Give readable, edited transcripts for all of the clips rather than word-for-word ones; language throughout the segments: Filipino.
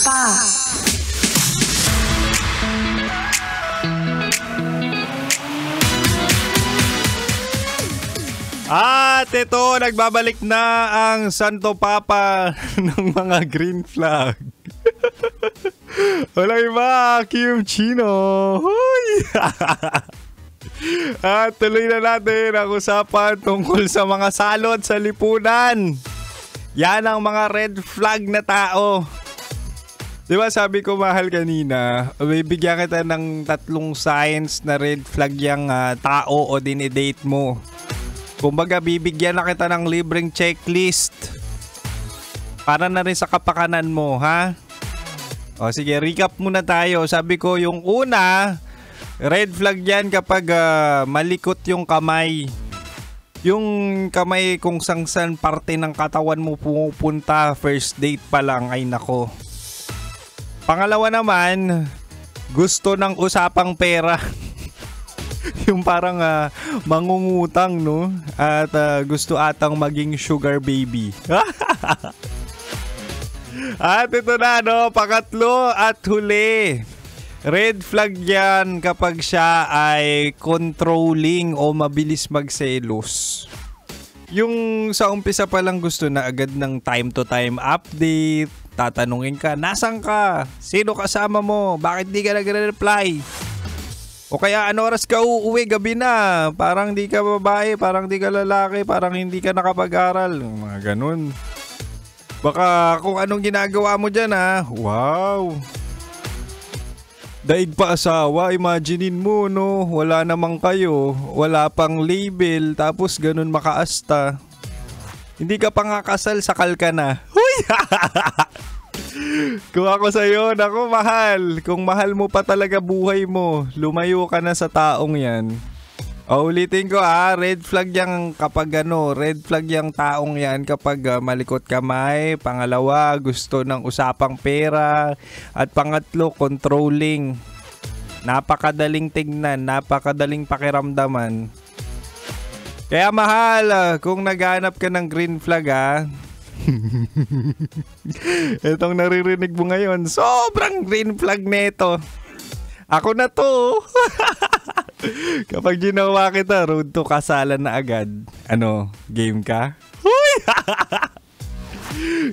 pa. At ito, nagbabalik na ang Santo Papa ng mga green flag. Walang iba, Kim Chino. Huy! At tuloy na natin ang usapan tungkol sa mga salot sa lipunan. Yan ang mga red flag na tao. Diba sabi ko mahal kanina, bibigyan kita ng 3 signs na red flag yung tao o dinidate mo. Kumbaga bibigyan na kita ng libreng checklist para na rin sa kapakanan mo, ha? O sige, recap muna tayo. Sabi ko yung una, red flag yan kapag malikot yung kamay. Yung kamay kung saan parte ng katawan mo pumupunta, first date pa lang, ay nako. Pangalawa naman, gusto ng usapang pera. Yung parang mangungutang, no? At gusto atang maging sugar baby. At ito na, no? Pangatlo at huli. Red flag yan kapag siya ay controlling o mabilis magselos. Yung sa umpisa pa lang gusto na agad ng time to time update. Tatanungin ka, nasan ka? Sino kasama mo? Bakit di ka nagre-reply? O kaya ano oras ka uuwi, gabi na? Parang di ka babae, parang di ka lalaki, parang hindi ka nakapag-aral. Mga ganun. Baka kung anong ginagawa mo dyan, ha? Wow! Daig pa asawa, imaginein mo, no? Wala namang kayo, wala pang label, tapos ganun makaasta. Hindi ka pa nga kasal, sakal ka na. Huy! Kung ako sa'yo, naku mahal. Kung mahal mo pa talaga buhay mo, lumayo ka na sa taong yan. O, ulitin ko red flag yang kapag red flag yang taong yan kapag malikot kamay. Pangalawa, gusto ng usapang pera. At pangatlo, controlling. Napakadaling tignan, napakadaling pakiramdaman. Kaya mahal, kung naghanap ka ng green flag itong naririnig mo ngayon, sobrang green flag neto. Ako na to. Kapag ginawa kita, road to kasalan na agad. Ano, game ka? Huy!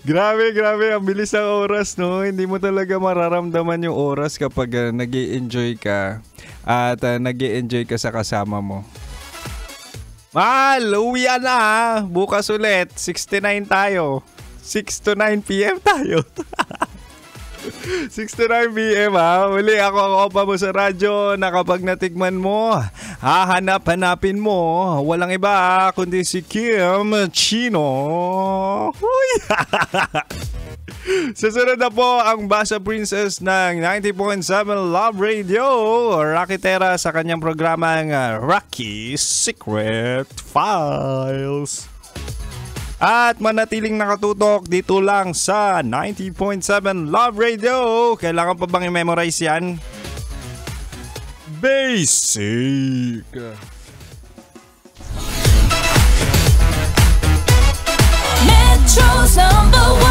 Grabe, ang bilis ng oras, no? Hindi mo talaga mararamdaman yung oras kapag nag-i-enjoy ka at nag-i-enjoy ka sa kasama mo. Mahal, uwi na, bukas ulit, 6 to 9 tayo. 6 to 9 p.m. tayo. 6 to 9 p.m. Uli ako ang opa mo sa radyo na kapag natikman mo, hahanap-hanapin mo. Walang iba kundi si Kim Chino. Huy! Susunod na po ang Basa Princess ng 90.7 Love Radio, Rocky Terra sa kanyang programang Rocky Secret Files. At manatiling nakatutok dito lang sa 90.7 Love Radio. Kailangan pa bang i-memorize yan? Basic. Metro's #1